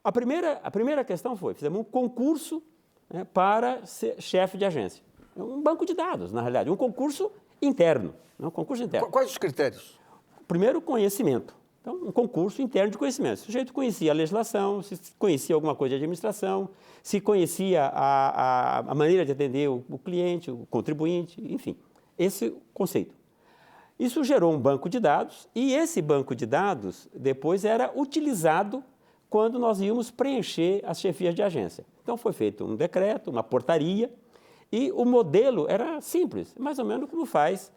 a primeira questão foi, fizemos um concurso, né, para ser chefe de agência. Um banco de dados, na realidade, um concurso interno. Um concurso interno. Quais os critérios? Primeiro, conhecimento. Então, um concurso interno de conhecimento. O sujeito conhecia a legislação, se conhecia alguma coisa de administração, se conhecia a maneira de atender o cliente, o contribuinte, enfim, esse conceito. Isso gerou um banco de dados e esse banco de dados depois era utilizado quando nós íamos preencher as chefias de agência. Então, foi feito um decreto, uma portaria, e o modelo era simples, mais ou menos como faz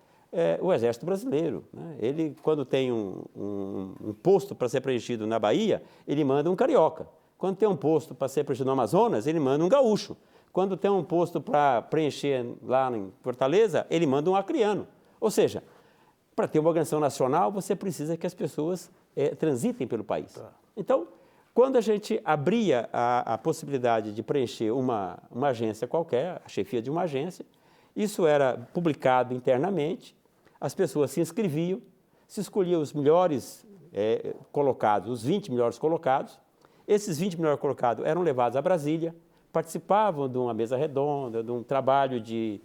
o Exército Brasileiro, né? Ele, quando tem um posto para ser preenchido na Bahia, ele manda um carioca. Quando tem um posto para ser preenchido no Amazonas, ele manda um gaúcho. Quando tem um posto para preencher lá em Fortaleza, ele manda um acreano. Ou seja, para ter uma organização nacional, você precisa que as pessoas transitem pelo país. Tá. Então, quando a gente abria a possibilidade de preencher uma agência qualquer, a chefia de uma agência, isso era publicado internamente, as pessoas se inscreviam, se escolhiam os melhores colocados, os 20 melhores colocados. Esses 20 melhores colocados eram levados a Brasília, participavam de uma mesa redonda, de um trabalho de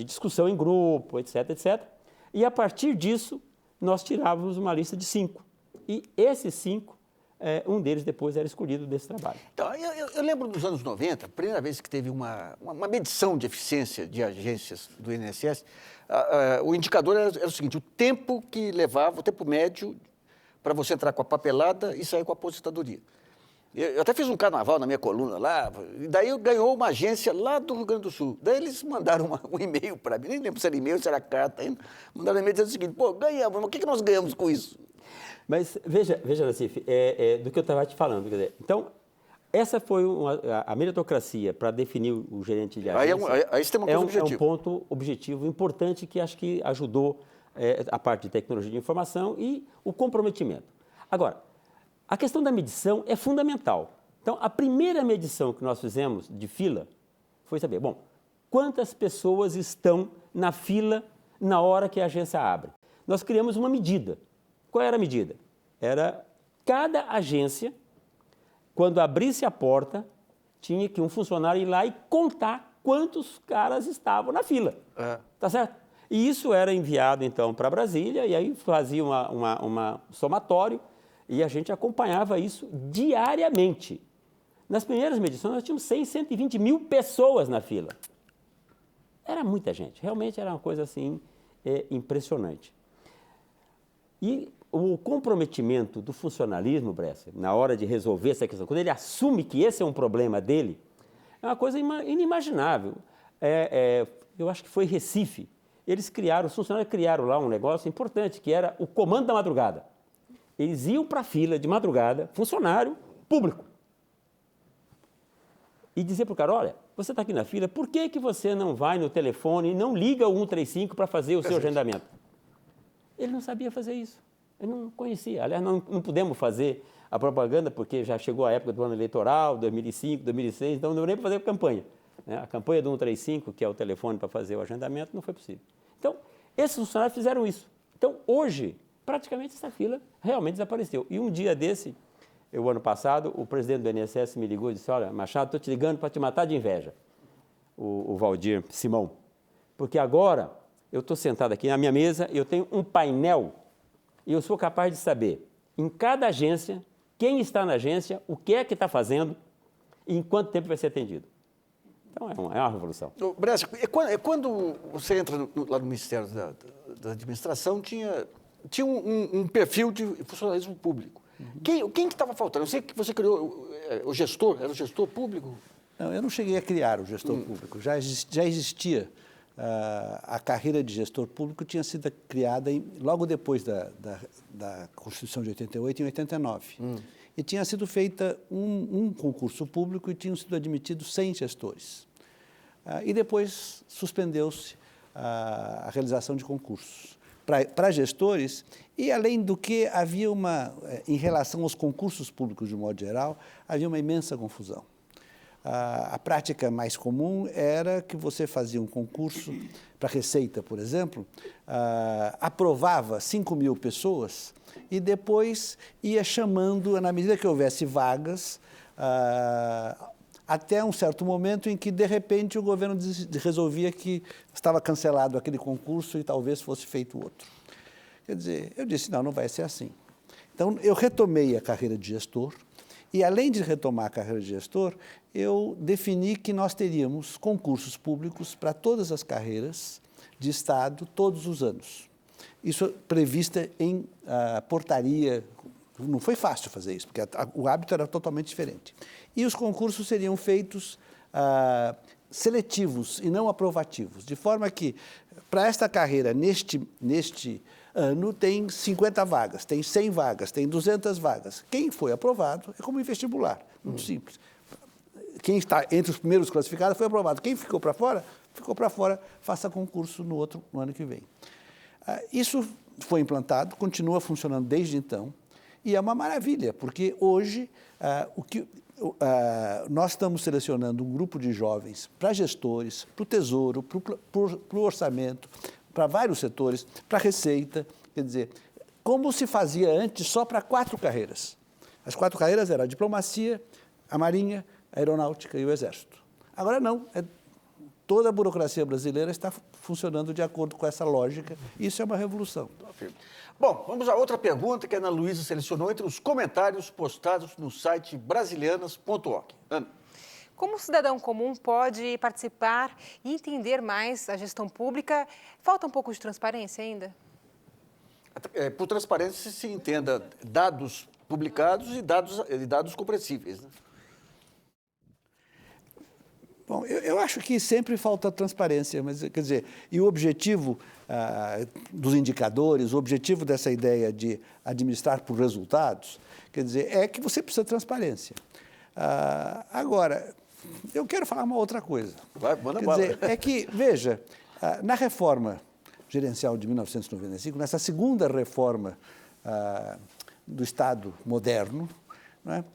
discussão em grupo, etc., etc. E, a partir disso, nós tirávamos uma lista de 5. E esses 5, um deles depois era escolhido desse trabalho. Então, eu lembro dos anos 90, a primeira vez que teve uma medição de eficiência de agências do INSS, o indicador era o seguinte: o tempo que levava, o tempo médio para você entrar com a papelada e sair com a aposentadoria. Eu até fiz um carnaval na minha coluna lá, e daí ganhou uma agência lá do Rio Grande do Sul. Daí eles mandaram um e-mail para mim, nem lembro se era e-mail, se era carta ainda, mandaram um e-mail dizendo o seguinte: pô, ganhamos, mas o que nós ganhamos com isso? Mas veja, Nassif, do que eu estava te falando. Quer dizer, então, essa foi a meritocracia para definir o gerente de agência. Aí tem uma coisa objetiva. É um ponto objetivo importante que acho que ajudou a parte de tecnologia de informação e o comprometimento. Agora, a questão da medição é fundamental. Então, a primeira medição que nós fizemos de fila foi saber, bom, quantas pessoas estão na fila na hora que a agência abre. Nós criamos uma medida. Qual era a medida? Era cada agência, quando abrisse a porta, tinha que um funcionário ir lá e contar quantos caras estavam na fila. Tá certo? E isso era enviado, então, para Brasília, e aí fazia uma somatório, e a gente acompanhava isso diariamente. Nas primeiras medições, nós tínhamos 120 mil pessoas na fila. Era muita gente, realmente era uma coisa assim impressionante. E o comprometimento do funcionalismo, Bresser, na hora de resolver essa questão, quando ele assume que esse é um problema dele, é uma coisa inimaginável. Eu acho que foi Recife. Os funcionários criaram lá um negócio importante, que era o comando da madrugada. Eles iam para a fila de madrugada, funcionário público, e dizer para o cara: olha, você está aqui na fila, por que você não vai no telefone e não liga o 135 para fazer o seu agendamento? Ele não sabia fazer isso, ele não conhecia. Aliás, não pudemos fazer a propaganda porque já chegou a época do ano eleitoral, 2005, 2006, então não deu nem para fazer a campanha. A campanha do 135, que é o telefone para fazer o agendamento, não foi possível. Então, esses funcionários fizeram isso. Então, hoje, praticamente essa fila realmente desapareceu. E um dia desse, o ano passado, o presidente do INSS me ligou e disse: olha, Machado, estou te ligando para te matar de inveja, o Valdir Simão, porque agora eu estou sentado aqui na minha mesa, eu tenho um painel e eu sou capaz de saber, em cada agência, quem está na agência, o que é que está fazendo e em quanto tempo vai ser atendido. Então, é uma revolução. Bresser, quando você entra lá no Ministério da Administração, tinha um perfil de funcionalismo público. Quem que estava faltando? Eu sei que você criou o gestor, era o gestor público? Não, eu não cheguei a criar o gestor público. Já existia. A carreira de gestor público tinha sido criada logo depois da Constituição de 88, em 89. E tinha sido feita um concurso público e tinham sido admitidos 100 gestores. E depois suspendeu-se a realização de concursos para gestores, e além do que havia em relação aos concursos públicos de um modo geral, havia uma imensa confusão. A prática mais comum era que você fazia um concurso para Receita, por exemplo, aprovava 5.000 pessoas e depois ia chamando, na medida que houvesse vagas, até um certo momento em que, de repente, o governo resolvia que estava cancelado aquele concurso e talvez fosse feito outro. Quer dizer, eu disse: não vai ser assim. Então, eu retomei a carreira de gestor e, além de retomar a carreira de gestor, eu defini que nós teríamos concursos públicos para todas as carreiras de Estado todos os anos. Isso prevista em portaria. Não foi fácil fazer isso, porque o hábito era totalmente diferente. E os concursos seriam feitos seletivos e não aprovativos, de forma que, para esta carreira, neste ano, tem 50 vagas, tem 100 vagas, tem 200 vagas. Quem foi aprovado é como em vestibular, muito simples. Quem está entre os primeiros classificados foi aprovado. Quem ficou para fora, faça concurso no ano que vem. Isso foi implantado, continua funcionando desde então, e é uma maravilha, porque hoje nós estamos selecionando um grupo de jovens para gestores, para o Tesouro, para o orçamento, para vários setores, para a Receita, quer dizer, como se fazia antes só para 4 carreiras. As 4 carreiras eram a diplomacia, a Marinha, a Aeronáutica e o Exército. Agora não, toda a burocracia brasileira está funcionando de acordo com essa lógica, e isso é uma revolução. Bom, vamos a outra pergunta que a Ana Luísa selecionou entre os comentários postados no site brasilianas.org. Ana. Como o cidadão comum pode participar e entender mais a gestão pública? Falta um pouco de transparência ainda? Por transparência se entenda dados publicados e dados compreensíveis, né? Bom, eu acho que sempre falta transparência, mas, quer dizer, e o objetivo dos indicadores, o objetivo dessa ideia de administrar por resultados, quer dizer, é que você precisa de transparência. Agora, eu quero falar uma outra coisa. Manda quer bala. dizer, é que, veja, na reforma gerencial de 1995, nessa segunda reforma do Estado moderno, né,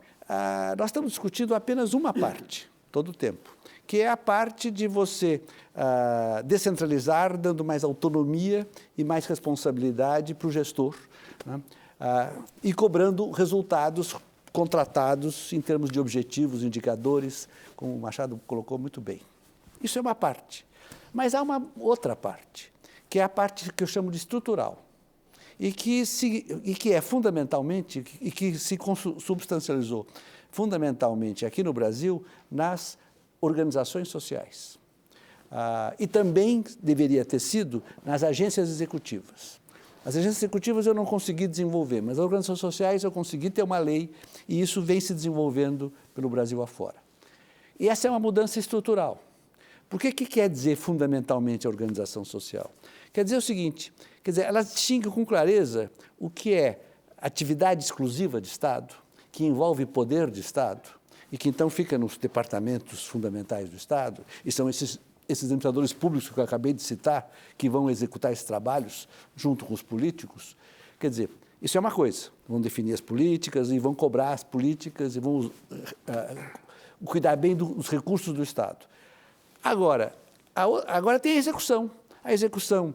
nós estamos discutindo apenas uma parte, todo o tempo, que é a parte de você descentralizar, dando mais autonomia e mais responsabilidade para o gestor, né, e cobrando resultados contratados em termos de objetivos, indicadores, como o Machado colocou muito bem. Isso é uma parte. Mas há uma outra parte, que é a parte que eu chamo de estrutural, e que é fundamentalmente, e que se substancializou fundamentalmente aqui no Brasil, nas organizações sociais. E também deveria ter sido nas agências executivas. As agências executivas eu não consegui desenvolver, mas as organizações sociais eu consegui ter uma lei e isso vem se desenvolvendo pelo Brasil afora. E essa é uma mudança estrutural. Por que quer dizer fundamentalmente a organização social? Quer dizer o seguinte, quer dizer, ela distingue com clareza o que é atividade exclusiva de Estado, que envolve poder de Estado, e que então fica nos departamentos fundamentais do Estado, e são esses administradores públicos que eu acabei de citar, que vão executar esses trabalhos junto com os políticos. Quer dizer, isso é uma coisa, vão definir as políticas e vão cobrar as políticas e vão cuidar bem dos recursos do Estado. Agora tem a execução. A execução,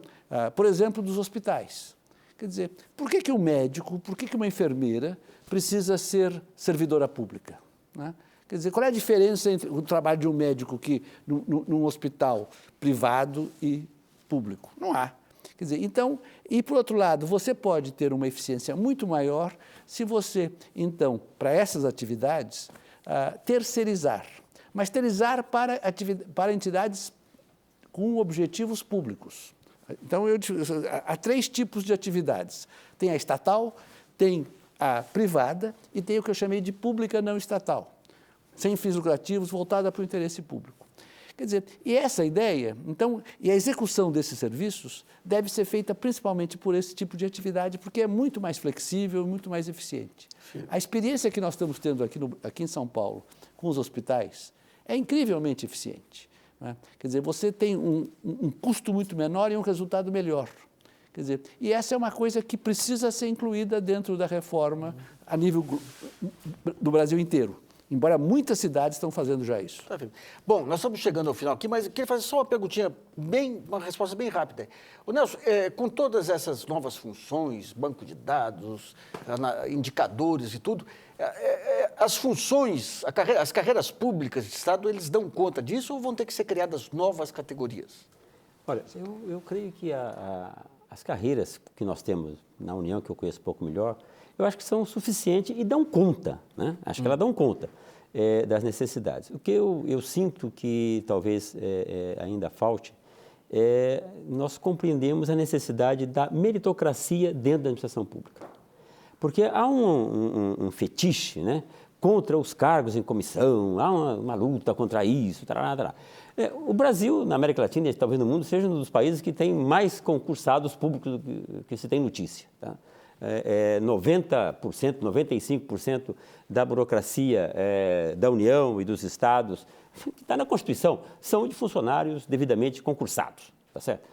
por exemplo, dos hospitais. Quer dizer, por que um médico, por que uma enfermeira precisa ser servidora pública, né? Quer dizer, qual é a diferença entre o trabalho de um médico num hospital privado e público? Não há. Quer dizer, então, e por outro lado, você pode ter uma eficiência muito maior se você, então, para essas atividades, terceirizar. Mas terceirizar para entidades com objetivos públicos. Então, há 3 tipos de atividades. Tem a estatal, tem a privada e tem o que eu chamei de pública não estatal, sem fins lucrativos, voltada para o interesse público. Quer dizer, e essa ideia, então, e a execução desses serviços deve ser feita principalmente por esse tipo de atividade, porque é muito mais flexível e muito mais eficiente. Sim. A experiência que nós estamos tendo aqui em São Paulo com os hospitais é incrivelmente eficiente, né? Quer dizer, você tem um custo muito menor e um resultado melhor. Quer dizer, e essa é uma coisa que precisa ser incluída dentro da reforma a nível do Brasil inteiro. Embora muitas cidades estão fazendo já isso. Tá vendo? Bom, nós estamos chegando ao final aqui, mas eu queria fazer só uma perguntinha, uma resposta bem rápida. O Nelson, com todas essas novas funções, banco de dados, indicadores e tudo, as funções, as carreiras públicas de Estado, eles dão conta disso ou vão ter que ser criadas novas categorias? Olha, eu creio que as carreiras que nós temos na União, que eu conheço um pouco melhor, eu acho que são suficientes e dão conta, né? Acho que elas dão conta das necessidades. O que eu sinto que talvez ainda falte nós compreendemos a necessidade da meritocracia dentro da administração pública. Porque há um fetiche, né, contra os cargos em comissão, há uma luta contra isso, o Brasil, na América Latina e talvez no mundo, seja um dos países que tem mais concursados públicos do que se tem notícia. Tá? 90%, 95% da burocracia da União e dos estados, que está na Constituição, são de funcionários devidamente concursados. Tá certo?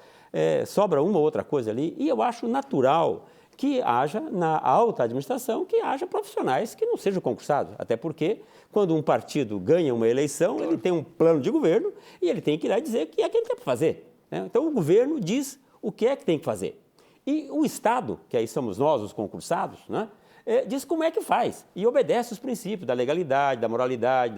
Sobra uma ou outra coisa ali, e eu acho natural que haja na alta administração, que haja profissionais que não sejam concursados. Até porque, quando um partido ganha uma eleição, ele tem um plano de governo e ele tem que ir lá dizer o que é que ele quer fazer. Né? Então, o governo diz o que é que tem que fazer. E o Estado, que aí somos nós, os concursados, né? Diz como é que faz e obedece os princípios da legalidade, da moralidade,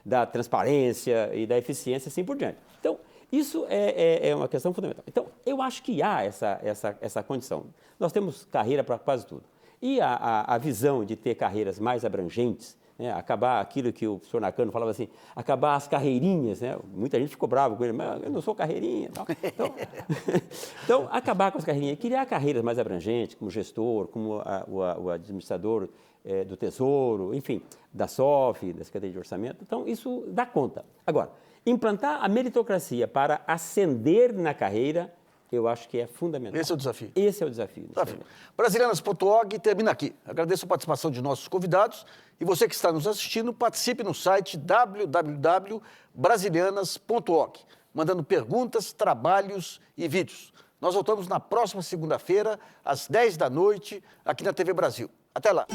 da transparência e da eficiência, assim por diante. Então, isso é uma questão fundamental. Então, eu acho que há essa condição. Nós temos carreira para quase tudo. E a visão de ter carreiras mais abrangentes, né, acabar aquilo que o professor Nakano falava assim, acabar as carreirinhas, né? Muita gente ficou brava com ele, mas eu não sou carreirinha. Tal. Então, acabar com as carreirinhas, criar carreiras mais abrangentes, como gestor, como o administrador do Tesouro, enfim, da SOF, da Secretaria de Orçamento. Então, isso dá conta. Agora, implantar a meritocracia para ascender na carreira, eu acho que é fundamental. Esse é o desafio. Esse é o desafio. Brasilianas.org termina aqui. Agradeço a participação de nossos convidados e você que está nos assistindo, participe no site www.brasilianas.org, mandando perguntas, trabalhos e vídeos. Nós voltamos na próxima segunda-feira, às 10 da noite, aqui na TV Brasil. Até lá.